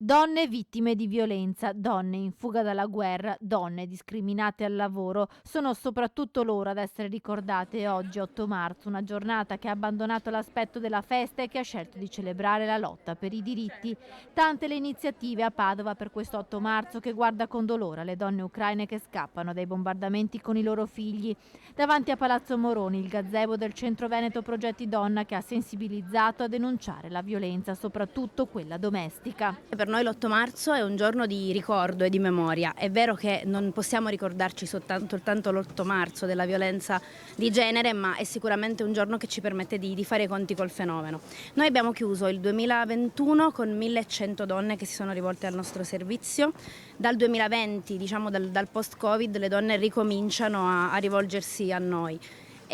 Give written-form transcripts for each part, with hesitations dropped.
Donne vittime di violenza, donne in fuga dalla guerra, donne discriminate al lavoro, sono soprattutto loro ad essere ricordate oggi 8 marzo, una giornata che ha abbandonato l'aspetto della festa e che ha scelto di celebrare la lotta per i diritti. Tante le iniziative a Padova per questo 8 marzo che guarda con dolore alle donne ucraine che scappano dai bombardamenti con i loro figli. Davanti a Palazzo Moroni, il gazebo del Centro Veneto Progetti Donna che ha sensibilizzato a denunciare la violenza, soprattutto quella domestica. Per noi l'8 marzo è un giorno di ricordo e di memoria. È vero che non possiamo ricordarci soltanto l'8 marzo della violenza di genere, ma è sicuramente un giorno che ci permette di fare i conti col fenomeno. Noi abbiamo chiuso il 2021 con 1100 donne che si sono rivolte al nostro servizio. Dal 2020, diciamo dal post-Covid, le donne ricominciano a rivolgersi a noi.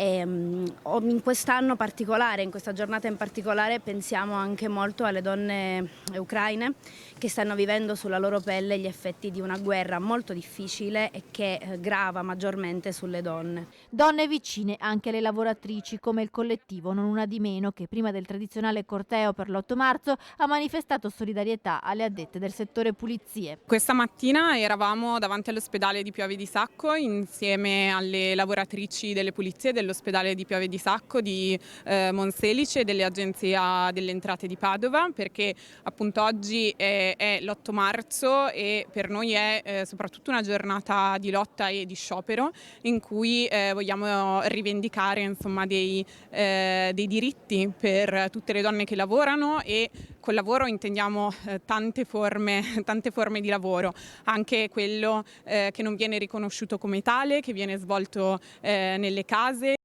In quest'anno particolare, in questa giornata in particolare, pensiamo anche molto alle donne ucraine che stanno vivendo sulla loro pelle gli effetti di una guerra molto difficile e che grava maggiormente sulle donne. Donne vicine anche alle lavoratrici, come il collettivo Non Una di Meno, che prima del tradizionale corteo per l'8 marzo ha manifestato solidarietà alle addette del settore pulizie. Questa mattina eravamo davanti all'ospedale di Piave di Sacco insieme alle lavoratrici delle pulizie dell'ospedale di Piave di Sacco di Monselice e dell'Agenzia delle Entrate di Padova, perché appunto oggi è l'8 marzo e per noi è soprattutto una giornata di lotta e di sciopero in cui vogliamo rivendicare insomma dei diritti per tutte le donne che lavorano, e col lavoro intendiamo tante forme di lavoro, anche quello che non viene riconosciuto come tale, che viene svolto nelle case.